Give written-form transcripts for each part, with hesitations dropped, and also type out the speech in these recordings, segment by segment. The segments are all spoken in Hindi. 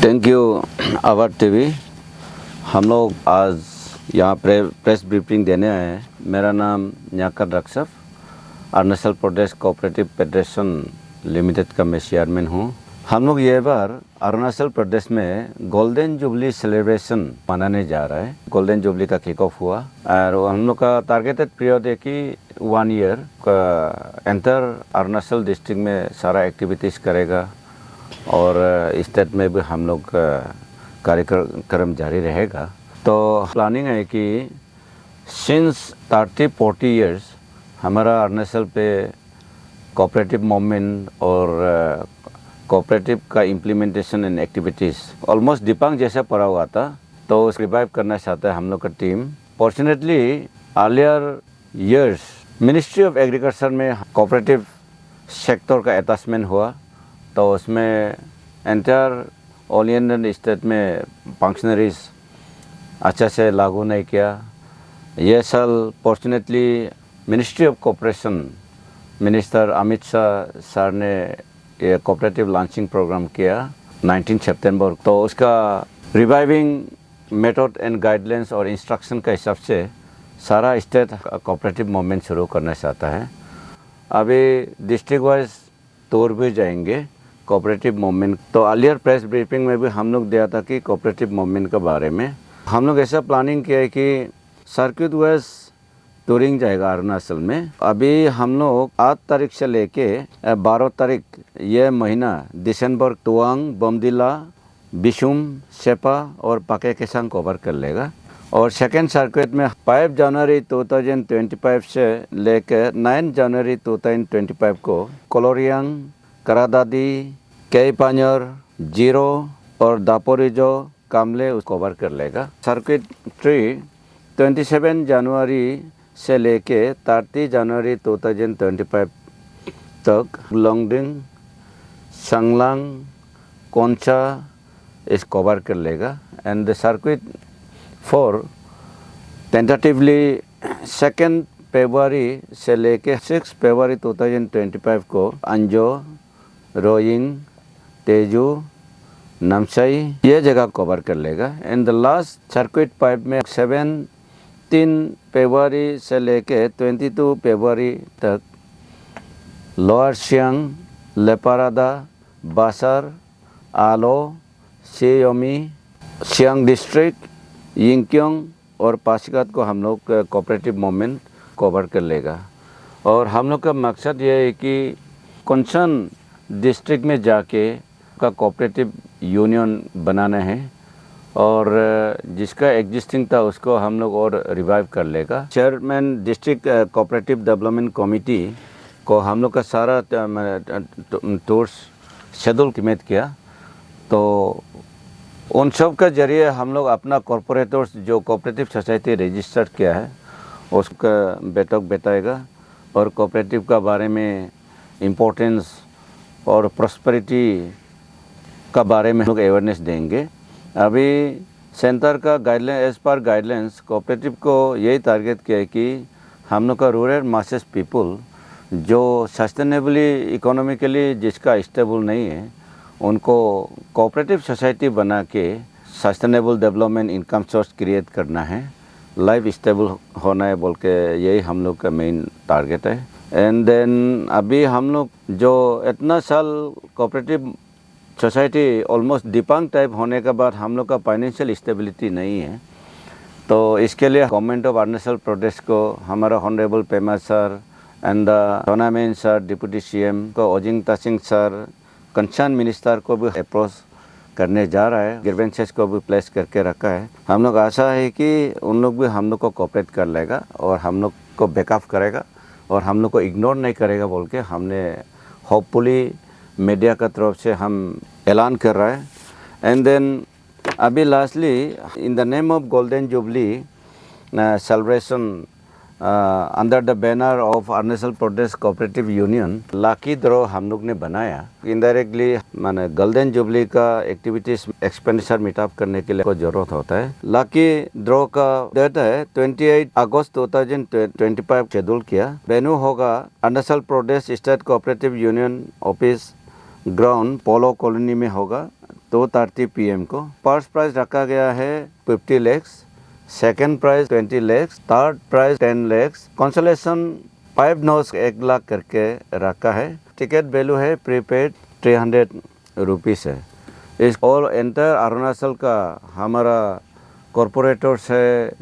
थैंक यू आवाज टीवी। हम लोग आज यहाँ प्रेस ब्रीफिंग देने आए हैं। मेरा नाम न्याकर रक्षफ, Arunachal Pradesh cooperative federation limited का मैं चेयरमैन हूँ। हम लोग ये बार अरुणाचल प्रदेश में गोल्डन जुबली सेलिब्रेशन मनाने जा रहा है। गोल्डन जुबली का किक ऑफ हुआ और हम लोग का टारगेटेड पीरियड है कि 1 ईयर का एंटर अरुणाचल डिस्ट्रिक्ट में सारा एक्टिविटीज़ करेगा और स्टेट में भी हम लोग कार्यक्रम जारी रहेगा। तो प्लानिंग है कि सिंस 30-40 इयर्स हमारा अरुणाचल पे कोऑपरेटिव मूवमेंट और कोऑपरेटिव का इम्प्लीमेंटेशन एंड एक्टिविटीज़ ऑलमोस्ट दीपांग जैसा पड़ा हुआ था, तो उस रिवाइव करना चाहता है हम लोग का team. Fortunately earlier years ministry of agriculture में कोऑपरेटिव सेक्टर का अटैचमेंट हुआ, तो उसमें एंटायर ऑल इंडियन स्टेट में फंक्शनरीज अच्छा से लागू नहीं किया। ये साल fortunately ministry of cooperation minister Amit Shah sir ने ये कोऑपरेटिव लॉन्चिंग प्रोग्राम किया 19 सितंबर। तो उसका रिवाइविंग मेथड एंड गाइडलाइंस और इंस्ट्रक्शन के हिसाब से सारा स्टेट कोऑपरेटिव मूवमेंट शुरू करना चाहता है। अभी डिस्ट्रिक्ट वाइज टूर भी जाएंगे कोऑपरेटिव मूवमेंट। तो अर्लियर प्रेस ब्रीफिंग में भी हम लोग दिया था कि कोऑपरेटिव मूवमेंट के बारे में हम लोग ऐसा प्लानिंग किया है कि सर्किट वाइज टूरिंग जाएगा अरुणाचल में। अभी हम लोग 8 तारीख से लेके 12 तारीख ये महीना दिसंबर तुआंग, बमदिला, बिशुम, सेपा और पाके केसांग कवर कर लेगा। और सेकेंड सर्किट में 5 जनवरी 2025 से लेकर 9 जनवरी 2025 को कोलोरियांग, करादादी, केपान्यर, जीरो और दापोरिजो, कामले कवर कर लेगा। सर्किट 3 27 जनवरी से लेके 30 जनवरी 2025 तक लोंगडिंग, संगलांग, कोंचा इस कवर कर लेगा। एंड द सर्किट 4 टेंटेटिवली 2 फरवरी से लेके 6 फरवरी 2025 को अंजो, रोइंग, तेजू, नामसाई ये जगह कवर कर लेगा। एंड द लास्ट सर्किट 5 में 3 फरवरी से लेके 22 फरवरी तक लोअर सियांग, लेपारादा, बासर, आलो, सियोमी, सियांग डिस्ट्रिक्ट, यिंगक्योंग और पासीघाट को हम लोग कोऑपरेटिव मूवमेंट कवर कर लेगा। और हम लोग का मकसद ये है कि कंसर्न डिस्ट्रिक्ट में जाके का कोऑपरेटिव यूनियन बनाना है और जिसका एग्जिस्टिंग था उसको हम लोग और रिवाइव कर लेगा। Chairman district cooperative development committee को हम लोग का सारा टूर्स शेड्यूल कमिट किया, तो उन सब का जरिए हम लोग अपना कॉरपोरेटर्स जो कोऑपरेटिव सोसाइटी रजिस्टर्ड किया है उसका बैठक बैठाएगा और कोऑपरेटिव का बारे में इम्पोर्टेंस और प्रॉस्पेरिटी का बारे में लोग अवेयरनेस देंगे। अभी सेंटर का guideline as per guidelines cooperative को यही टारगेट किया है कि हम लोग का रूरल मासेस पीपल जो सस्टेनेबली इकोनॉमिकली जिसका स्टेबल नहीं है उनको कोऑपरेटिव सोसाइटी बना के sustainable development income source create करना है, लाइफ स्टेबल होना है बोल के यही हम लोग का मेन टारगेट है। एंड देन अभी हम लोग जो इतना साल कोऑपरेटिव सोसाइटी ऑलमोस्ट दीपांग टाइप होने के बाद हम लोग का फाइनेंशियल स्टेबिलिटी नहीं है, तो इसके लिए गवर्नमेंट ऑफ अरुणाचल प्रदेश को हमारा honourable Pema sir and the टोनामेंट सर, डिप्टी सीएम को Ojing Tasing sir, concern minister को भी अप्रोच करने जा रहा है, ग्रीवेंसेस को भी प्लेस करके रखा है। हम लोग आशा है कि उन लोग भी हम लोग को कोऑपरेट कर लेगा और हम लोग को बैकअप करेगा और हम लोग को इग्नोर नहीं करेगा बोल के हमने होपफुली मीडिया का तरफ से हम ऐलान कर रहा है। एंड देन अभी lastly in the name of golden jubilee celebration under the banner of Arunachal Pradesh cooperative union lucky draw हम लोग ने बनाया। इनडायरेक्टली माने गोल्डन जुबली का एक्टिविटीज एक्सपेंडिचर मीटअप करने के लिए को जरूरत होता है। लकी ड्रॉ का डेट है 28 अगस्त 2025 शेड्यूल किया। वेन्यू होगा Arunachal Pradesh state cooperative union office ground Polo colony में होगा 2:30 PM को। फर्स्ट प्राइज रखा गया है 50 lakhs, second prize 20 lakhs, third prize 10 lakhs, consolation 5 nos 1 lakh करके रखा है। टिकट वैल्यू है प्रीपेड 300 रुपीज़ है। इस और एंटायर अरुणाचल का हमारा कॉरपोरेटर्स है,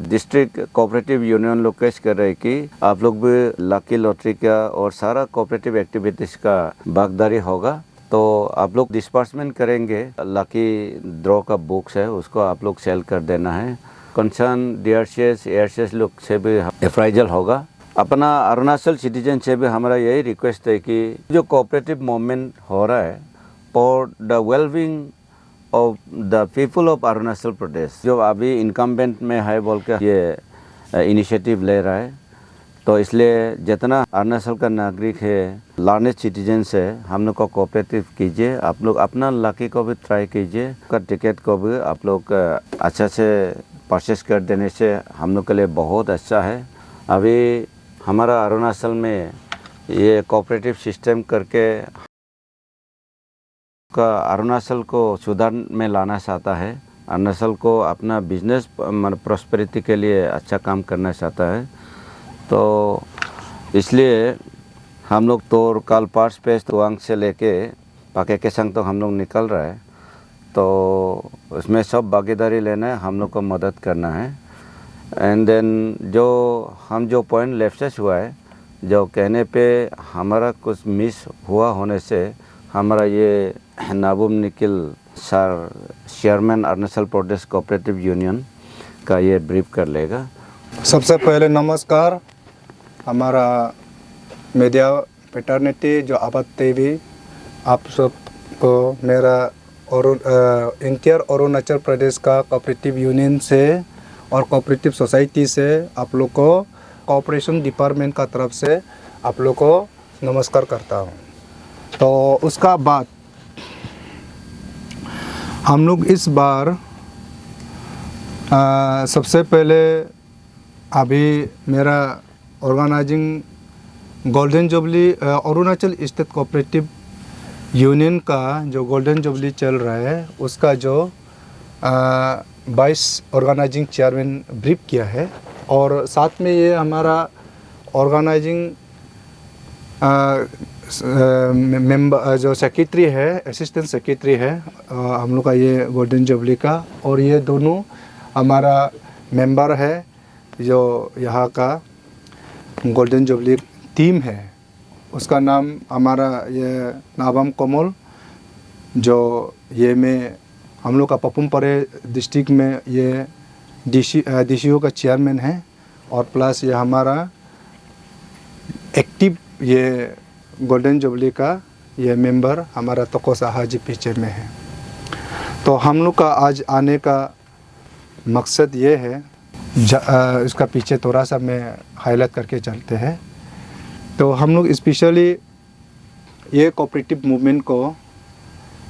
डिस्ट्रिक्ट कोऑपरेटिव यूनियन लोग कैश कर रहे हैं कि आप लोग भी लकी लॉटरी का और सारा कोऑपरेटिव एक्टिविटीज़ का भागीदारी होगा। तो आप लोग डिस्पर्समेंट करेंगे, लकी ड्रॉ का बुक्स है उसको आप लोग सेल कर देना है। कंसर्न डीआरसीएस एयरसीएस लोग से भी एप्राइजल होगा। अपना अरुणाचल सिटीजन से भी हमारा यही रिक्वेस्ट है कि जो कोऑपरेटिव मूवमेंट हो रहा है for the wellbeing of the people of Arunachal Pradesh, जो अभी इनकम्बेंट में है बोल के ये इनिशिएटिव ले रहा है। तो इसलिए जितना अरुणाचल का नागरिक है, लर्नेड सिटीजन्स है, हम लोग को कोऑपरेटिव कीजिए। आप लोग अपना लकी को भी ट्राई कीजिए। का टिकट को भी आप लोग अच्छा से परचेस कर देने से हम लोग के लिए बहुत अच्छा है। अभी हमारा अरुणाचल में ये कोऑपरेटिव सिस्टम करके का अरुणाचल को सुधार में लाना चाहता है। अरुणाचल को अपना बिजनेस प्रॉस्पेरिटी के लिए अच्छा काम करना चाहता है। तो इसलिए हम लोग तो कल पार्स पेज तुआंग से लेके पाके केसंग तो हम लोग निकल रहा है। तो उसमें सब भागीदारी लेना है, हम लोग को मदद करना है। एंड देन जो पॉइंट लेफ्ट हुआ है, जो कहने पे हमारा कुछ मिस हुआ होने से हमारा ये नाबुम Nikhil sir, chairman Arunachal Pradesh cooperative union का ये ब्रीफ कर लेगा। सबसे पहले नमस्कार। हमारा मीडिया पेटर्निटी जो आबादी भी आप सबको मेरा और इंटीरियर अरुणाचल प्रदेश का कोऑपरेटिव यूनियन से और कोऑपरेटिव सोसाइटी से आप लोग को कोऑपरेशन डिपार्टमेंट का तरफ से आप लोग को नमस्कार करता हूँ। तो उसका बाद हम लोग इस बार सबसे पहले अभी मेरा organising golden jubilee Arunachal state cooperative union का जो गोल्डन जुबली चल रहा है उसका जो 22 ऑर्गेनाइजिंग चेयरमैन ब्रीफ किया है। और साथ में ये हमारा ऑर्गेनाइजिंग मेंबर जो सेक्रेटरी है, असिस्टेंट सेक्रेटरी है हम लोग का ये गोल्डन जुबली का, और ये दोनों हमारा मेंबर है जो यहाँ का गोल्डन जुबली टीम है। उसका नाम हमारा ये नाबम कमल, जो ये में हम लोग का पपुमपरे डिस्ट्रिक्ट में ये डीसीओ का चेयरमैन है। और प्लस ये हमारा एक्टिव ये गोल्डन जुबली का ये मेंबर हमारा तकोसा हाजी पीछे में है। तो हम लोग का आज आने का मकसद ये है, इसका पीछे थोड़ा सा मैं हाईलाइट करके चलते हैं। तो हम लोग स्पेशली ये कोऑपरेटिव मूवमेंट को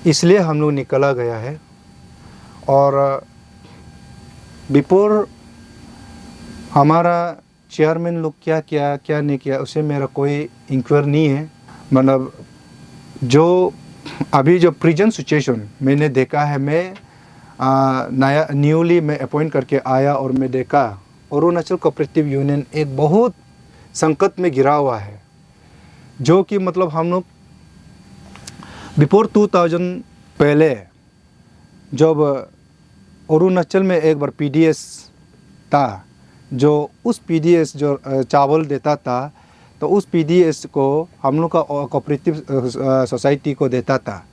इसलिए हम लोग निकला गया है। और बिफोर हमारा चेयरमैन लोग क्या किया क्या नहीं किया उसे मेरा कोई इंक्वायरी नहीं है। मतलब जो अभी जो प्रेजेंट सिचुएशन मैंने देखा है, मैं न्यूली मैं अपॉइंट करके आया और मैं देखा अरुणाचल कोऑपरेटिव यूनियन एक बहुत संकट में गिरा हुआ है। जो कि मतलब हम लोग बिफोर 2000 पहले जब अरुणाचल में एक बार पीडीएस था, जो उस पीडीएस जो चावल देता था, तो उस पीडीएस को हम लोग का कोऑपरेटिव सोसाइटी को देता था।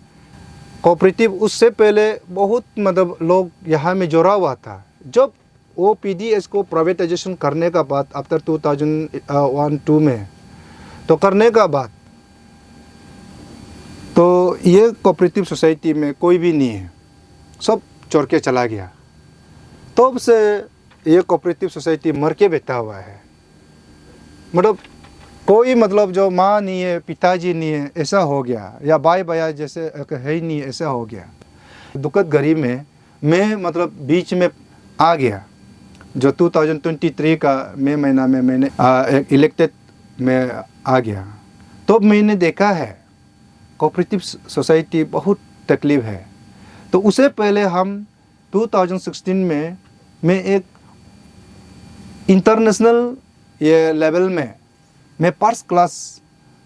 कोऑपरेटिव उससे पहले बहुत मतलब लोग यहाँ में जुड़ा हुआ था। जब वो पीडीएस को प्राइवेटाइजेशन करने का बाद आफ्टर 2001-2 में तो करने का बाद तो ये कोऑपरेटिव सोसाइटी में कोई भी नहीं है, सब छोड़ के चला गया। तब से ये कोऑपरेटिव सोसाइटी मर के बैठा हुआ है। मतलब कोई मतलब जो माँ नहीं है, पिताजी नहीं है, ऐसा हो गया, या भाई भैया जैसे है ही नहीं, ऐसा हो गया। दुखद घड़ी में मैं मतलब बीच में आ गया। जो 2023 का मई महीना में मैंने इलेक्टेड में आ गया। तो मैंने देखा है कोऑपरेटिव सोसाइटी बहुत तकलीफ है। तो उससे पहले हम 2016 में मैं एक इंटरनेशनल ये लेवल में मैं फर्स्ट क्लास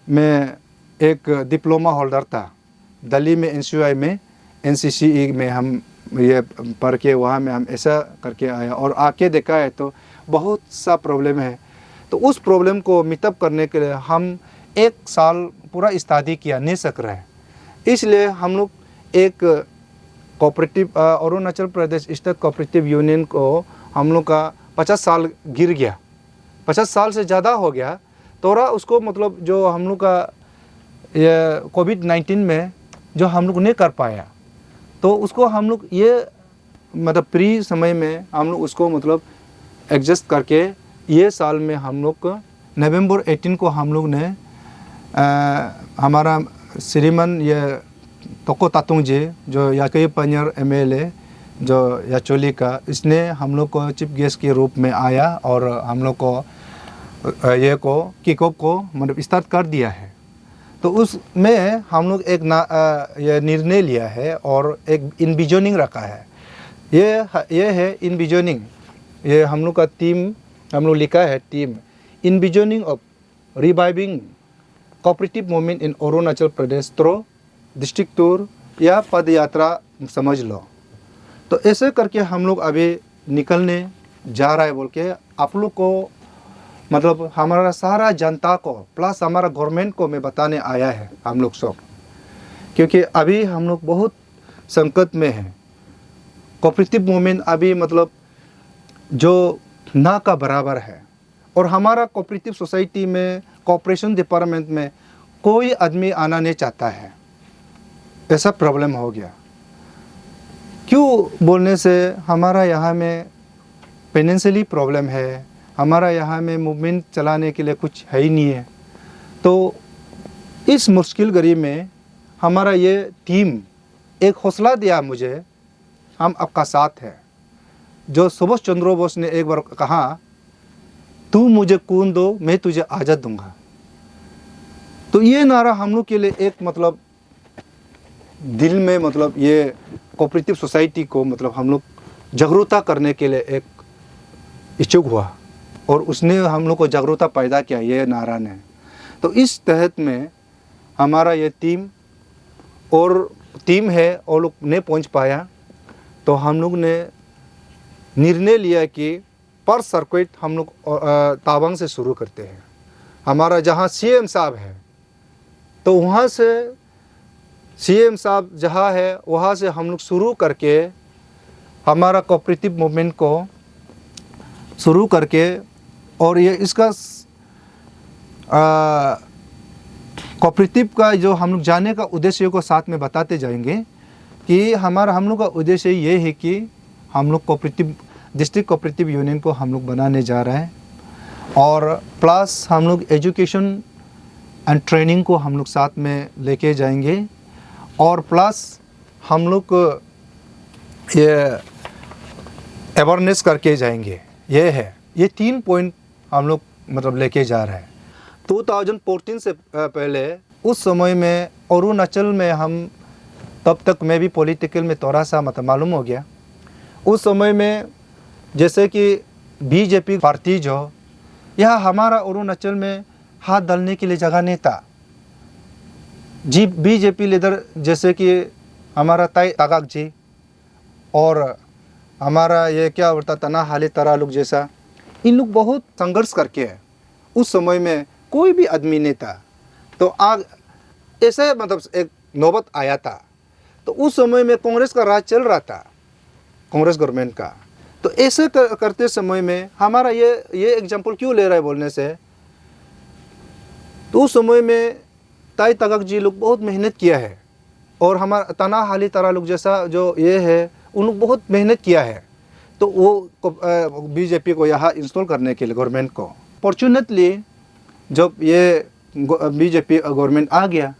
में एक डिप्लोमा होल्डर था। दिल्ली में NCUI में NCCE में हम ये पढ़ के वहाँ में हम ऐसा करके आया और आके देखा है तो बहुत सा प्रॉब्लम है। तो उस प्रॉब्लम को मीटअप करने के लिए हम 1 साल पूरा स्टडी किया, नहीं सक रहे हैं। इसलिए हम लोग एक cooperative Arunachal Pradesh state cooperative union को हम लोग का 50 साल गिर गया, 50 साल से ज़्यादा हो गया। थोड़ा उसको मतलब जो हम लोग का ये कोविड-19 में जो हम लोग नहीं कर पाया, तो उसको हम लोग ये मतलब प्री समय में हम लोग उसको मतलब एडजस्ट करके ये साल में हम लोग नवंबर 18 को हम लोग ने हमारा श्रीमान ये तोको तातुंग जी जो याकई पनियर MLA जो याचोली का, इसने हम लोग को चीफ गेस्ट के रूप में आया और हम लोग को ये को किक ऑफ को मतलब स्टार्ट कर दिया है। तो उसमें हम लोग एक ये निर्णय लिया है और एक इनविजनिंग रखा है। ये है इनविजनिंग, ये हम लोग का टीम हम लोग लिखा है team envisioning of reviving cooperative movement in Arunachal Pradesh through district tour या पद यात्रा समझ लो। तो ऐसे करके हम लोग अभी निकलने जा रहा है बोल के आप लोग को मतलब हमारा सारा जनता को प्लस हमारा गवर्नमेंट को मैं बताने आया है हम लोग सब, क्योंकि अभी हम लोग बहुत संकट में हैं। कोऑपरेटिव मूवमेंट अभी मतलब जो ना का बराबर है और हमारा कोऑपरेटिव सोसाइटी में कोऑपरेशन डिपार्टमेंट में कोई आदमी आना नहीं चाहता है, ऐसा प्रॉब्लम हो गया। क्यों बोलने से हमारा यहाँ में फाइनेंशियली प्रॉब्लम है, हमारा यहाँ में मूवमेंट चलाने के लिए कुछ है ही नहीं है। तो इस मुश्किल घड़ी में हमारा ये टीम एक हौसला दिया मुझे, हम आपका साथ है। जो सुभाष चंद्र बोस ने एक बार कहा, तू मुझे खून दो मैं तुझे आज़ाद दूंगा। तो ये नारा हम लोग के लिए एक मतलब दिल में मतलब ये कोऑपरेटिव सोसाइटी को मतलब हम लोग जागरूकता करने के लिए एक इच्छुक हुआ और उसने हम लोग को जागरूकता पैदा किया ये नारा ने। तो इस तहत में हमारा ये टीम है और लोग नहीं पहुंच पाया, तो हम लोग ने निर्णय लिया कि पर सर्किट हम लोग तावांग से शुरू करते हैं। हमारा जहां CM साहब है तो वहां से CM साहब जहाँ है वहाँ से हम लोग शुरू करके हमारा कोऑपरेटिव मूवमेंट को शुरू करके और ये इसका कोऑपरेटिव का जो हम लोग जाने का उद्देश्य को साथ में बताते जाएंगे कि हम लोग का उद्देश्य ये है कि हम लोग कोऑपरेटिव डिस्ट्रिक्ट कोऑपरेटिव यूनियन को हम लोग बनाने जा रहे हैं और प्लस हम लोग एजुकेशन एंड ट्रेनिंग को हम लोग साथ में लेके जाएंगे और प्लस हम लोग ये अवेयरनेस करके जाएंगे। ये 3 पॉइंट हम लोग मतलब लेके जा रहे हैं। 2014 से पहले उस समय में अरुणाचल में हम तब तक मैं भी पॉलिटिकल में थोड़ा सा मतलब मालूम हो गया। उस समय में जैसे कि BJP पार्टी जो यह हमारा अरुणाचल में हाथ डालने के लिए जगह नहीं था। BJP लीडर जैसे कि हमारा ताई तागाक जी और हमारा ये क्या बोलता तना हाली तरा लोग जैसा, इन लोग बहुत संघर्ष करके है। उस समय में कोई भी आदमी नहीं था, तो आग ऐसे मतलब एक नौबत आया था। तो उस समय में कांग्रेस का राज चल रहा था, कांग्रेस गवर्नमेंट का। तो ऐसे करते समय में हमारा ये एग्जाम्पल क्यों ले रहा है बोलने से, तो उस समय में ताई तागाक जी लोग बहुत मेहनत किया है और हमारा तना हाली तारा लोग जैसा जो ये है उन लोग बहुत मेहनत किया है। तो वो BJP को यहाँ इंस्टॉल करने के लिए गवर्नमेंट को फॉर्चुनेटली जब ये BJP गवर्नमेंट आ गया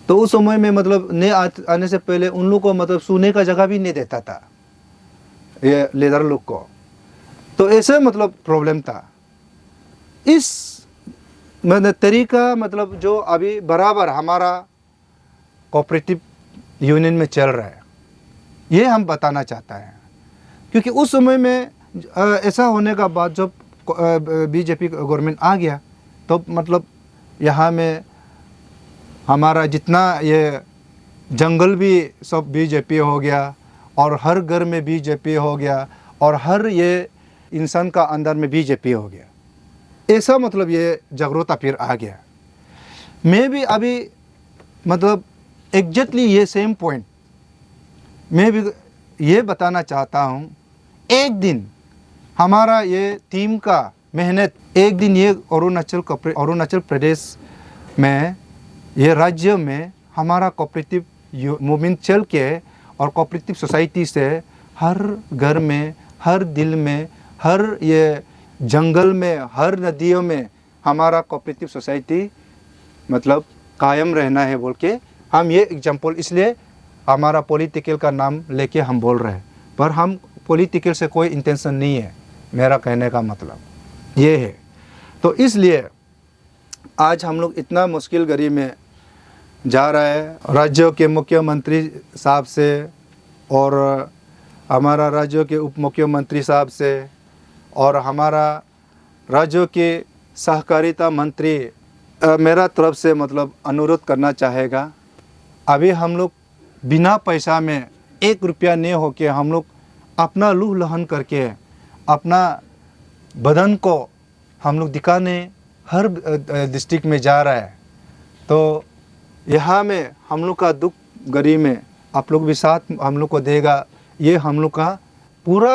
तो उस समय में मतलब नए आने से पहले उन लोग को मतलब सोने का जगह भी नहीं देता था ये लीडर लोग को। तो ऐसे मतलब प्रॉब्लम था। इस मतलब तरीका मतलब जो अभी बराबर हमारा कोऑपरेटिव यूनियन में चल रहा है ये हम बताना चाहता है। क्योंकि उस समय में ऐसा होने का बाद जब बीजेपी गवर्नमेंट आ गया तो मतलब यहाँ में हमारा जितना ये जंगल भी सब बीजेपी हो गया और हर घर में बीजेपी हो गया और हर ये इंसान का अंदर में बीजेपी हो गया। ऐसा मतलब ये जागरूकता फिर आ गया। मैं भी अभी मतलब एग्जैक्टली ये सेम पॉइंट मैं भी ये बताना चाहता हूँ। एक दिन हमारा ये टीम का मेहनत, एक दिन ये अरुणाचल प्रदेश में, ये राज्य में हमारा कोऑपरेटिव मूवमेंट चल के और कोऑपरेटिव सोसाइटी से हर घर में, हर दिल में, हर ये जंगल में, हर नदियों में हमारा कोऑपरेटिव सोसाइटी मतलब कायम रहना है बोल के हम ये एग्जाम्पल, इसलिए हमारा पॉलिटिकल का नाम लेके हम बोल रहे हैं। पर हम पॉलिटिकल से कोई इंटेंशन नहीं है, मेरा कहने का मतलब ये है। तो इसलिए आज हम लोग इतना मुश्किल घड़ी में जा रहा है। राज्यों के मुख्यमंत्री साहब से और हमारा राज्यों के उप मुख्यमंत्री साहब से और हमारा राज्यों के सहकारिता मंत्री मेरा तरफ से मतलब अनुरोध करना चाहेगा। अभी हम लोग बिना पैसा में 1 रुपया नहीं होके हम लोग अपना लूह लहन करके अपना बदन को हम लोग दिखाने हर डिस्ट्रिक्ट में जा रहा है। तो यहाँ में हम लोग का दुख गरीब में आप लोग भी साथ हम लोग को देगा, ये हम लोग का पूरा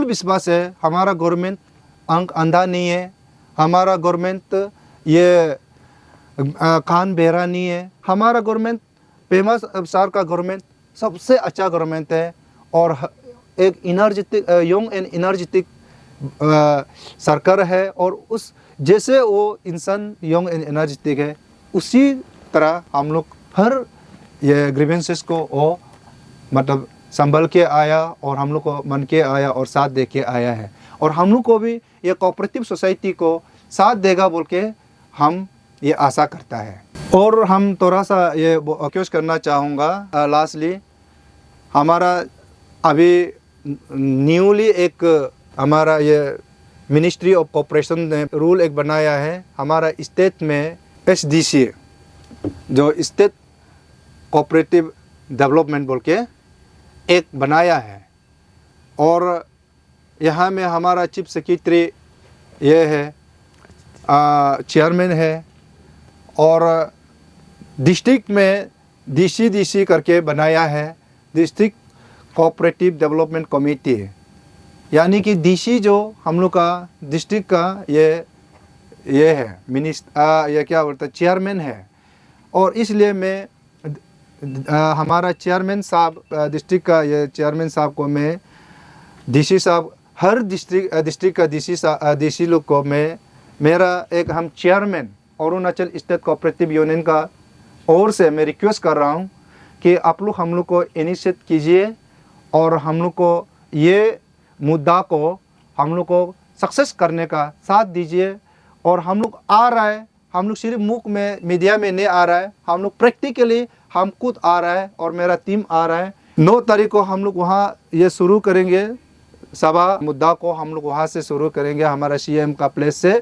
विश्वास है। हमारा गवर्नमेंट अंधा नहीं है, हमारा गवर्नमेंट ये कान बहरा नहीं है। हमारा गवर्नमेंट पेमा सर का गवर्नमेंट सबसे अच्छा गवर्नमेंट है और एक इनर्जेटिक यंग एंड इनर्जेटिक सरकार है। और उस जैसे वो इंसान यंग एंड एनर्जेटिक है उसी तरह हम लोग हर ये ग्रीवेंसेस को वो मतलब संभल के आया और हम लोग को मन के आया और साथ दे के आया है। और हम लोग को भी ये कोऑपरेटिव सोसाइटी को साथ देगा बोल के हम ये आशा करता है। और हम थोड़ा सा ये रिक्वेस्ट करना चाहूँगा लास्टली, हमारा अभी न्यूली एक हमारा ये मिनिस्ट्री ऑफ कोऑपरेशन ने रूल एक बनाया है। हमारा स्टेट में SDC जो स्टेट कोऑपरेटिव डेवलपमेंट बोल के एक बनाया है। और यहाँ में हमारा चीफ सेक्रेटरी ये है, चेयरमैन है। और डिस्ट्रिक्ट में DC करके बनाया है, डिस्ट्रिक्ट कोऑपरेटिव डेवलपमेंट कमेटी है। यानी कि DC जो हम लोग का डिस्ट्रिक्ट का ये है ये क्या बोलते हैं चेयरमैन है। और इसलिए मैं हमारा चेयरमैन साहब डिस्ट्रिक्ट का ये चेयरमैन साहब को मैं DC साहब हर डिस्ट्रिक्ट का DC लोग को मैं मेरा एक हम chairman Arunachal state cooperative union का ओर से मैं रिक्वेस्ट कर रहा हूँ कि आप लोग हम लोग को इनिशिएट कीजिए और हम लोग को ये मुद्दा को हम लोग को सक्सेस करने का साथ दीजिए। और हम लोग आ रहा है, हम लोग सिर्फ मुख में मीडिया में नहीं आ रहा है, हम लोग प्रैक्टिकली हम खुद आ रहा है और मेरा टीम आ रहा है। 9 तारीख को हम लोग वहाँ ये शुरू करेंगे सभा, मुद्दा को हम लोग वहाँ से शुरू करेंगे हमारा CM का प्लेस से।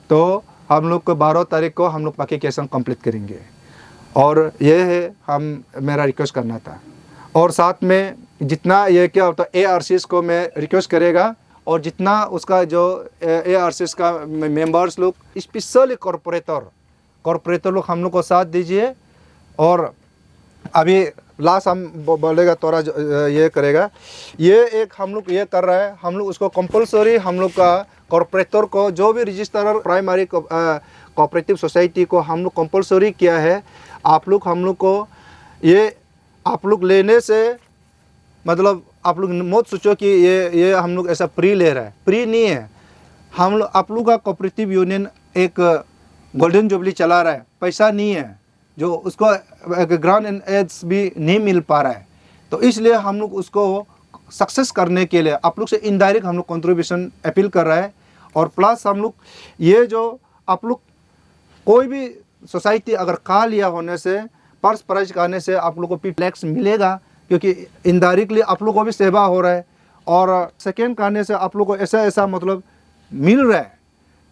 तो हम लोग को 12 तारीख को हम लोग एप्लीकेशन कंप्लीट करेंगे। और ये है हम मेरा रिक्वेस्ट करना था। और साथ में जितना ये क्या होता है ARCs को मैं रिक्वेस्ट करेगा और जितना उसका जो ARCs का मेंबर्स लोग स्पेशली कॉरपोरेटर लोग हम लोग को साथ दीजिए। और अभी लास्ट हम बोलेगा थोड़ा ये करेगा, ये एक हम लोग ये कर रहा है, हम लोग उसको कंपलसरी हम लोग का कॉरपोरेटर को जो भी रजिस्ट्रार प्राइमरी कोऑपरेटिव सोसाइटी को हम लोग कंपलसरी किया है। आप लोग हम लोग को ये आप लोग लेने से मतलब आप लोग मत सोचो कि ये हम लोग ऐसा फ्री ले रहा है, फ्री नहीं है। हम लोग आप लोग का कोऑपरेटिव यूनियन एक गोल्डन जुबली चला रहा है, पैसा नहीं है जो उसको ग्रांट एंड एड्स भी नहीं मिल पा रहा है। तो इसलिए हम लोग उसको सक्सेस करने के लिए आप लोग से इनडायरेक्ट हम लोग कंट्रीब्यूशन अपील कर रहा है। और प्लस हम लोग ये जो आप लोग कोई भी सोसाइटी अगर खा लिया होने से पर्स प्राइज खाने से आप लोग को P-Flex मिलेगा, क्योंकि इनडायरेक्टली आप लोग को भी सेवा हो रहा है और सेकेंड करने से आप लोग को ऐसा ऐसा मतलब मिल रहा है।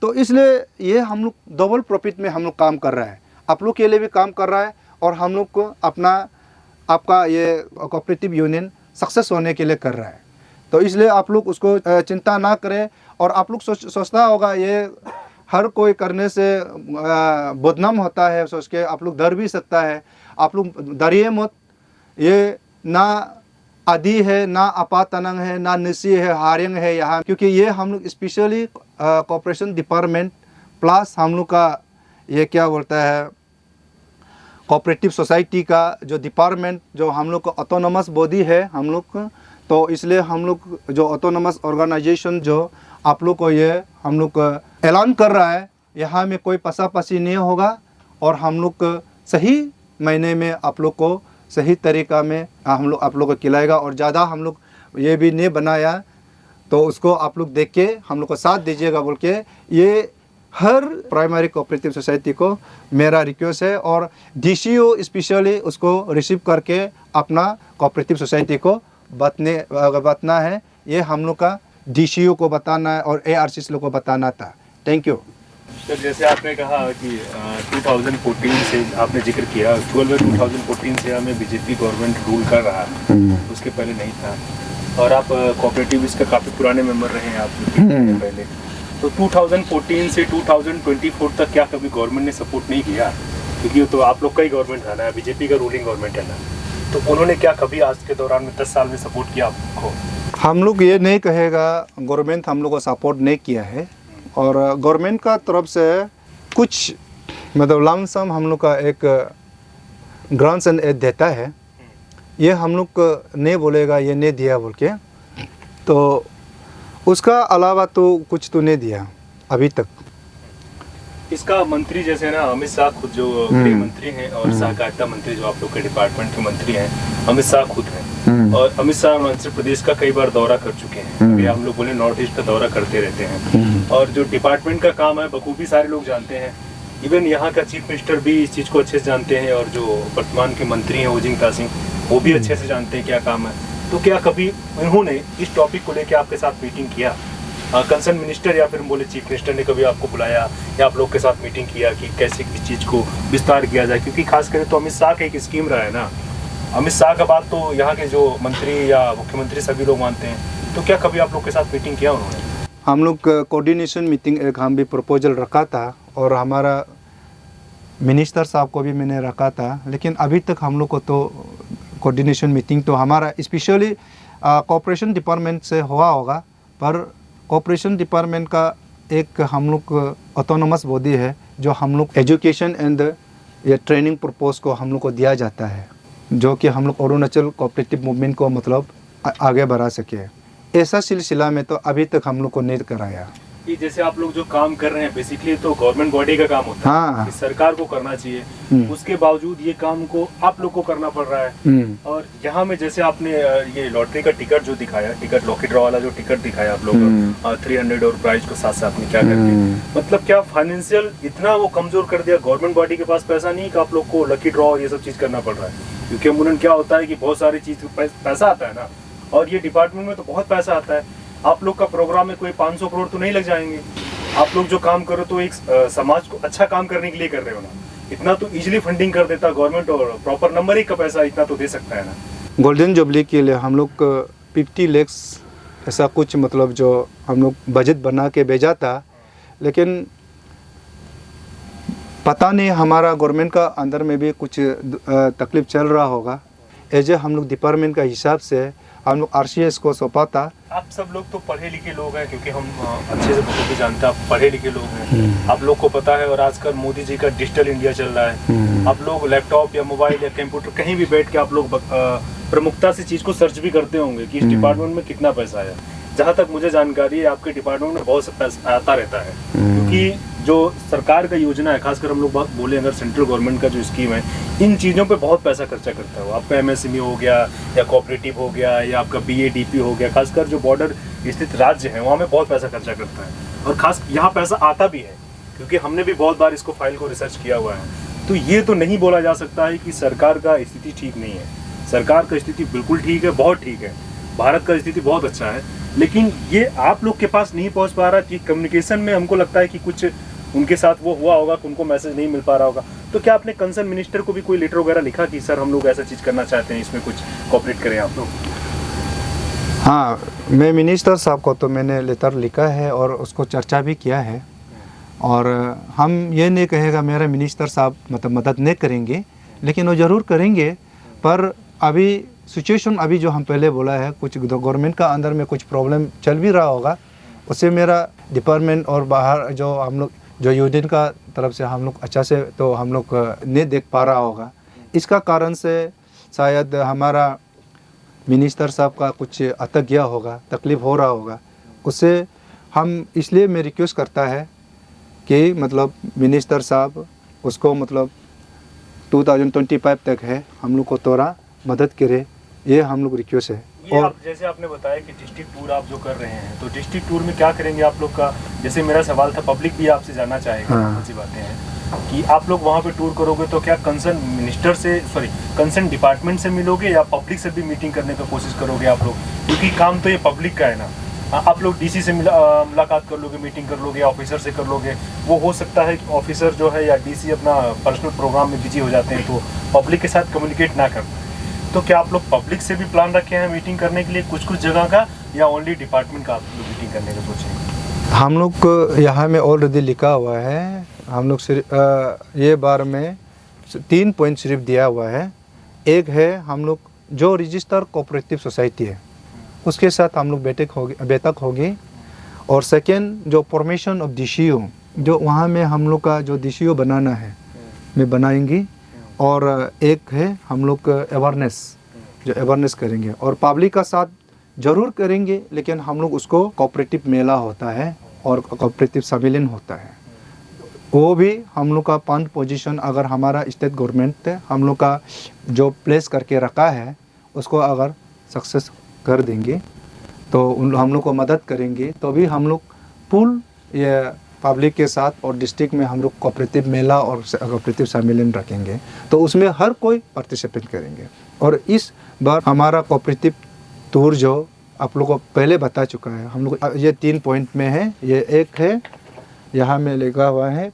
तो इसलिए ये हम लोग डबल प्रॉफिट में हम लोग काम कर रहा है, आप लोग के लिए भी काम कर रहा है और हम लोग को अपना आपका ये कोऑपरेटिव यूनियन सक्सेस होने के लिए कर रहा है। तो इसलिए आप लोग उसको चिंता ना करें। और आप लोग सोचता होगा ये हर कोई करने से बदनाम होता है, सोच के आप लोग डर भी सकता है। आप लोग डरिए मत, ये ना आदि है, ना अपातनंग है, ना निसी है, हारिंग है यहाँ, क्योंकि ये हम लोग स्पेशली कॉर्पोरेशन डिपार्टमेंट प्लस हम लोग का ये क्या बोलता है कोऑपरेटिव सोसाइटी का जो डिपार्टमेंट, जो हम लोग का ऑटोनोमस बॉडी है हम लोग को, तो इसलिए हम लोग जो ऑटोनोमस ऑर्गेनाइजेशन जो आप लोग को ये हम लोग ऐलान कर रहा है, यहाँ में कोई पसापसी नहीं होगा और हम लोग सही महीने में आप लोग को सही तरीका में हम लोग आप लोग को खिलाएगा। और ज़्यादा हम लोग ये भी नहीं बनाया तो उसको आप लोग देख के हम लोग को साथ दीजिएगा बोल के ये हर प्राइमरी कोऑपरेटिव सोसाइटी को मेरा रिक्वेस्ट है। और डीसीओ स्पेशली उसको रिसीव करके अपना कोऑपरेटिव सोसाइटी को बताना है, ये हम लोग का डीसीओ को बताना है और एआरसीसी लोग को बताना था। Thank you sir. जैसे आपने कहा कि 2014 से आपने जिक्र किया, 2014 से हमें बीजेपी गवर्नमेंट रूल कर रहा है, उसके पहले नहीं था। और आप कोऑपरेटिव इसका काफ़ी पुराने मेंबर रहे हैं आप पहले। तो 2014 से 2024 तक क्या कभी गवर्नमेंट ने सपोर्ट नहीं किया? क्योंकि तो आप लोग का ही गवर्नमेंट था ना, बीजेपी का रूलिंग गवर्नमेंट है ना, तो उन्होंने क्या कभी आज के दौरान में 10 साल में सपोर्ट किया आपको? हम लोग ये नहीं कहेगा गवर्नमेंट हम लोग को सपोर्ट नहीं किया है। और गवर्नमेंट का तरफ से कुछ मतलब लमसम हम लोग का एक ग्रांट्स एंड एड देता है, ये हम लोग को नहीं बोलेगा ये नहीं दिया बोल के, तो उसका अलावा तो कुछ तो नहीं दिया अभी तक। इसका मंत्री जैसे ना अमित शाह खुद जो गृह मंत्री हैं और सहकारिता मंत्री जो आप लोग के डिपार्टमेंट के मंत्री हैं, अमित शाह खुद हैं। और अमित शाह अरुणाचल प्रदेश का कई बार दौरा कर चुके हैं, अभी हम लोग बोले नॉर्थ ईस्ट का दौरा करते रहते हैं। और जो डिपार्टमेंट का काम है बखूबी सारे लोग जानते हैं, इवन यहाँ का चीफ मिनिस्टर भी इस चीज़ को अच्छे से जानते हैं और जो वर्तमान के मंत्री हैं ओजिंग तासिंग वो भी अच्छे से जानते हैं क्या काम है। तो क्या कभी उन्होंने इस टॉपिक को लेकर आपके साथ मीटिंग किया? कंसर्न मिनिस्टर या फिर बोले चीफ मिनिस्टर ने कभी आपको बुलाया या आप लोग के साथ मीटिंग किया कि कैसे इस चीज़ को विस्तार किया जाए? क्योंकि खास करके तो अमित शाह का एक स्कीम रहा है ना, अमित शाह का बात तो यहाँ के जो मंत्री या मुख्यमंत्री सभी लोग मानते हैं। तो क्या कभी आप लोग के साथ मीटिंग किया उन्होंने? हम लोग कोऑर्डिनेशन मीटिंग एक हम भी प्रपोजल रखा था और हमारा मिनिस्टर साहब को भी मैंने रखा था, लेकिन अभी तक हम लोग को तो कोऑर्डिनेशन मीटिंग तो हमारा स्पेशली कोऑपरेशन डिपार्टमेंट से हुआ होगा, पर कोऑपरेशन डिपार्टमेंट का एक हम लोग ऑटोनोमस बॉडी है जो हम लोग एजुकेशन एंड ये ट्रेनिंग पर्पस को हम लोग को दिया जाता है, जो कि हम लोग अरुणाचल कोऑपरेटिव मूवमेंट को मतलब आगे बढ़ा सके। ऐसा सिलसिला में तो अभी तक हम लोग को नहीं कराया। कि जैसे आप लोग जो काम कर रहे हैं बेसिकली तो गवर्नमेंट बॉडी का काम होता है, हाँ। कि सरकार को करना चाहिए, उसके बावजूद ये काम को आप लोग को करना पड़ रहा है। और यहाँ में जैसे आपने ये लॉटरी का टिकट जो दिखाया, टिकट लॉकी ड्रॉ वाला जो टिकट दिखाया आप लोग 300 और प्राइज को साथ साथ में क्या करके, मतलब क्या फाइनेंशियल इतना वो कमजोर कर दिया, गवर्नमेंट बॉडी के पास पैसा नहीं कि आप लोग को लकी ड्रॉ ये सब चीज करना पड़ रहा है? क्योंकि अमूमन क्या होता है कि बहुत सारी चीज पैसा आता है ना, और ये डिपार्टमेंट में तो बहुत पैसा आता है। आप लोग का प्रोग्राम में कोई 500 करोड़ तो नहीं लग जाएंगे? आप लोग जो काम करो तो एक समाज को अच्छा काम करने के लिए कर रहे हो ना, इतना तो इजीली फंडिंग कर देता गवर्नमेंट और प्रॉपर नंबर ही का पैसा इतना तो दे सकता है ना। गोल्डन जुबली के लिए हम लोग 50 लाख ऐसा कुछ मतलब जो हम लोग बजट बना के भेजा था, लेकिन पता नहीं हमारा गवर्नमेंट का अंदर में भी कुछ तकलीफ चल रहा होगा। एज हम लोग डिपार्टमेंट का हिसाब से हम लोग RCS को सौंपा था। आप सब लोग तो पढ़े लिखे लोग हैं, क्योंकि हम अच्छे से भी जानते हैं, आप पढ़े लिखे लोग हैं, आप लोग को पता है। और आजकल मोदी जी का डिजिटल इंडिया चल रहा है, आप लोग लैपटॉप या मोबाइल या कंप्यूटर कहीं भी बैठ के आप लोग प्रमुखता से चीज़ को सर्च भी करते होंगे कि इस डिपार्टमेंट में कितना पैसा आया। जहाँ तक मुझे जानकारी है आपके डिपार्टमेंट में बहुत सा पैसा आता रहता है, क्योंकि जो सरकार का योजना है, खासकर हम लोग बात बोले अगर सेंट्रल गवर्नमेंट का जो स्कीम है, इन चीज़ों पे बहुत पैसा खर्चा करता है। आपका MSME हो गया या कोऑपरेटिव हो गया या आपका BADP हो गया, खासकर जो बॉर्डर स्थित राज्य हैं वहाँ में बहुत पैसा खर्चा करता है। और खास यहाँ पैसा आता भी है, क्योंकि हमने भी बहुत बार इसको फाइल को रिसर्च किया हुआ है। तो ये तो नहीं बोला जा सकता है कि सरकार का स्थिति ठीक नहीं है। सरकार का स्थिति बिल्कुल ठीक है, बहुत ठीक है, भारत का स्थिति बहुत अच्छा है, लेकिन ये आप लोग के पास नहीं पहुंच पा रहा कि कम्युनिकेशन में हमको लगता है कि कुछ उनके साथ वो हुआ होगा कि उनको मैसेज नहीं मिल पा रहा होगा। तो क्या आपने कंसर्न मिनिस्टर को भी कोई लेटर वगैरह लिखा कि सर हम लोग ऐसा चीज़ करना चाहते हैं, इसमें कुछ कोऑपरेट करें आप लोग? हाँ, मैं मिनिस्टर साहब को तो मैंने लेटर लिखा है और उसको चर्चा भी किया है, और हम ये नहीं कहेगा मेरा मिनिस्टर साहब मतलब मदद नहीं करेंगे, लेकिन वो ज़रूर करेंगे। पर अभी सिचुएशन अभी जो हम पहले बोला है, कुछ गवर्नमेंट का अंदर में कुछ प्रॉब्लम चल भी रहा होगा, उससे मेरा डिपार्टमेंट और बाहर जो हम लोग जो यूनियन का तरफ से हम लोग अच्छा से तो हम लोग नहीं देख पा रहा होगा। इसका कारण से शायद हमारा मिनिस्टर साहब का कुछ अटक गया होगा, तकलीफ़ हो रहा होगा, उससे हम इसलिए मैं रिक्वेस्ट करता है कि मतलब मिनिस्टर साहब उसको मतलब 2025 तक है हम लोग को थोड़ा मदद करे, ये हम लोग रिक्वेस्ट है। ये आप जैसे आपने बताया कि डिस्ट्रिक्ट टूर आप जो कर रहे हैं, तो डिस्ट्रिक्ट टूर में क्या करेंगे आप लोग का? जैसे मेरा सवाल था, पब्लिक भी आपसे जानना चाहेगा, हाँ। ऐसी बातें हैं कि आप लोग वहाँ पे टूर करोगे तो क्या कंसर्न मिनिस्टर से कंसर्न डिपार्टमेंट से मिलोगे या पब्लिक से भी मीटिंग करने का कोशिश करोगे आप लोग? क्योंकि काम तो ये पब्लिक का है ना। आप लोग डीसी से मुलाकात कर लोगे, मीटिंग कर लोगे, ऑफिसर से कर लोगे। वो हो सकता है कि ऑफिसर जो है या डीसी अपना पर्सनल प्रोग्राम में बिजी हो जाते हैं तो पब्लिक के साथ कम्युनिकेट ना कर पाए। तो क्या आप लोग पब्लिक से भी प्लान रखे हैं मीटिंग करने के लिए कुछ जगह का, या ओनली डिपार्टमेंट का आप लोग मीटिंग करने का सोचेंगे? हम लोग को यहाँ में ऑलरेडी लिखा हुआ है, हम लोग सिर्फ ये बार में 3 पॉइंट सिर्फ दिया हुआ है। एक है हम लोग जो रजिस्टर कोऑपरेटिव सोसाइटी है उसके साथ हम लोग बैठक होगी, और सेकेंड जो फॉर्मेशन ऑफ DCO जो वहाँ में हम लोग का जो DCO बनाना है मैं बनाएंगी, और एक है हम लोग अवेयरनेस करेंगे और पब्लिक का साथ ज़रूर करेंगे, लेकिन हम लोग उसको कोऑपरेटिव मेला होता है और कोऑपरेटिव सम्मेलन होता है, वो भी हम लोग का 5 पोजीशन अगर हमारा स्टेट गवर्नमेंट हम लोग का जो प्लेस करके रखा है उसको अगर सक्सेस कर देंगे तो हम लोग को मदद करेंगे, तो भी हम लोग फुल ये पब्लिक के साथ और डिस्ट्रिक्ट में हम लोग कोऑपरेटिव मेला और कोऑपरेटिव सम्मेलन रखेंगे, तो उसमें हर कोई पार्टिसिपेट करेंगे। और इस बार हमारा कोऑपरेटिव टूर जो आप लोगों को पहले बता चुका है, हम लोग ये 3 पॉइंट में है। ये एक है यहाँ में लिखा हुआ है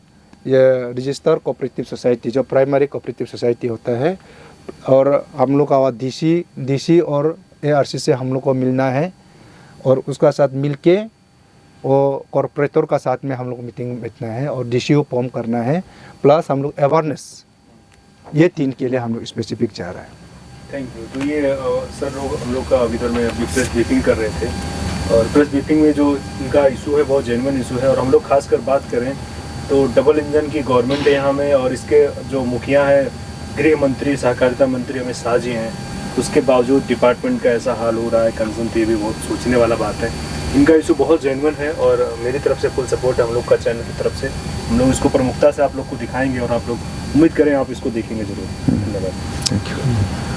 ये रजिस्टर कोऑपरेटिव सोसाइटी जो प्राइमरी कोऑपरेटिव सोसाइटी होता है, और हम लोग का डीसी और ARC से हम लोग को मिलना है, और उसका साथ मिलके वो कॉर्पोरेटर का साथ में हम लोग मीटिंग बैठना है और DCO फॉर्म करना है, प्लस हम लोग अवेयरनेस, ये 3 के लिए हम लोग स्पेसिफिक चाह रहा है। Thank you. तो ये सर लोग हम लोग का इधर में अभी प्रेस ब्रीफिंग कर रहे थे, और प्रेस ब्रीफिंग में जो इनका इशू है बहुत जेन्युइन इशू है, और हम लोग खासकर बात करें तो डबल इंजन की गवर्नमेंट है यहाँ में, और इसके जो मुखिया हैं गृह मंत्री सहकारिता मंत्री अमित शाह जी हैं, उसके बावजूद डिपार्टमेंट का ऐसा हाल हो रहा है कंसर्न, तो ये भी बहुत सोचने वाला बात है। इनका इशू बहुत जेन्युइन है और मेरी तरफ से फुल सपोर्ट है हम लोग का चैनल की तरफ से। हम लोग इसको प्रमुखता से आप लोग को दिखाएंगे और आप लोग उम्मीद करें आप इसको देखेंगे जरूर। धन्यवाद। Thank you.